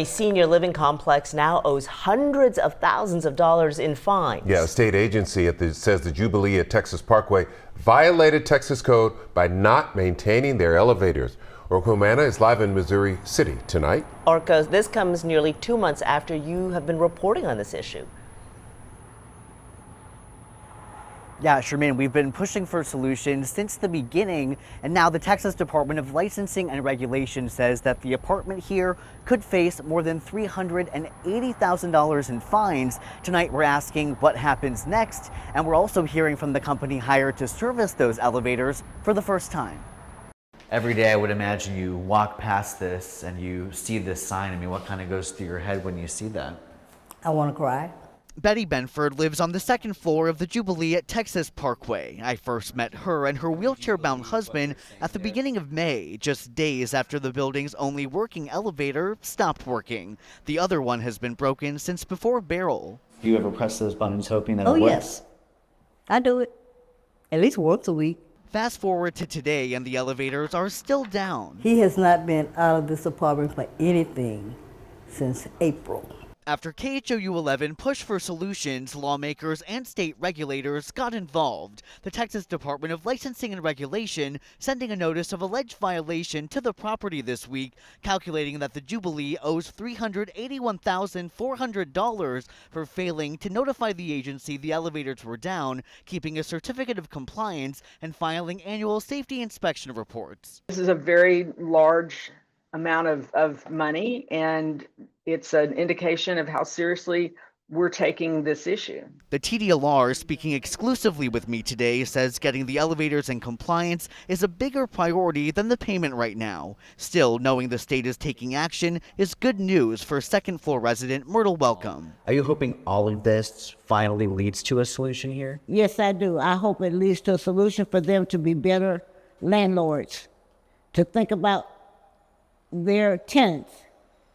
A senior living complex now owes hundreds of thousands of dollars in fines. Yeah, a state agency says the Jubilee at Texas Parkway violated Texas code by not maintaining their elevators. Orko Manna is live in Missouri City tonight. Orko, this comes nearly 2 months after you have been reporting on this issue. Yeah, Sherman, we've been pushing for solutions since the beginning, and now the Texas Department of Licensing and Regulation says that the apartment here could face more than $380,000 in fines. Tonight, we're asking what happens next, and we're also hearing from the company hired to service those elevators for the first time. Every day I would imagine you walk past this and you see this sign. I mean, what kind of goes through your head when you see that? I want to cry. Betty Benford lives on the second floor of the Jubilee at Texas Parkway. I first met her and her wheelchair-bound husband at the beginning of May, just days after the building's only working elevator stopped working. The other one has been broken since before Beryl. Do you ever press those buttons hoping that it works? Yes, I do it at least once a week. Fast forward to today and the elevators are still down. He has not been out of this apartment for anything since April. After KHOU 11 pushed for solutions, lawmakers and state regulators got involved. The Texas Department of Licensing and Regulation sending a notice of alleged violation to the property this week, calculating that the Jubilee owes $381,400 for failing to notify the agency the elevators were down, keeping a certificate of compliance, and filing annual safety inspection reports. This is a very large amount of money, and it's an indication of how seriously we're taking this issue. The TDLR, speaking exclusively with me today, says getting the elevators in compliance is a bigger priority than the payment right now. Still, knowing the state is taking action is good news for second floor resident Myrtle Welcome. Are you hoping all of this finally leads to a solution here? Yes, I do. I hope it leads to a solution for them to be better landlords, to think about their tenants,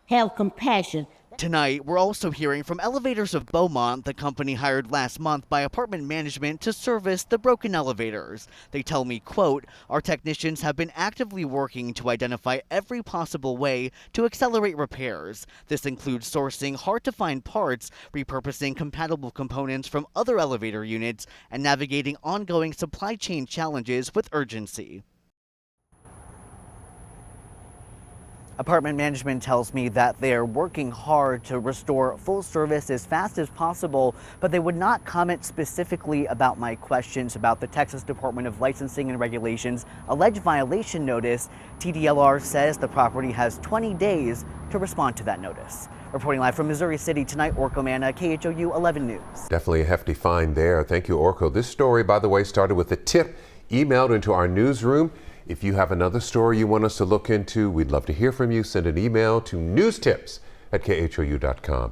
have compassion. Tonight, we're also hearing from Elevators of Beaumont, the company hired last month by apartment management to service the broken elevators. They tell me, quote, "Our technicians have been actively working to identify every possible way to accelerate repairs. This includes sourcing hard-to-find parts, repurposing compatible components from other elevator units, and navigating ongoing supply chain challenges with urgency." Apartment management tells me that they are working hard to restore full service as fast as possible, but they would not comment specifically about my questions about the Texas Department of Licensing and Regulation's alleged violation notice. TDLR says the property has 20 days to respond to that notice. Reporting live from Missouri City tonight, Orko Manna, KHOU 11 News. Definitely a hefty fine there. Thank you, Orko. This story, by the way, started with a tip emailed into our newsroom. If you have another story you want us to look into, we'd love to hear from you. Send an email to newstips@khou.com.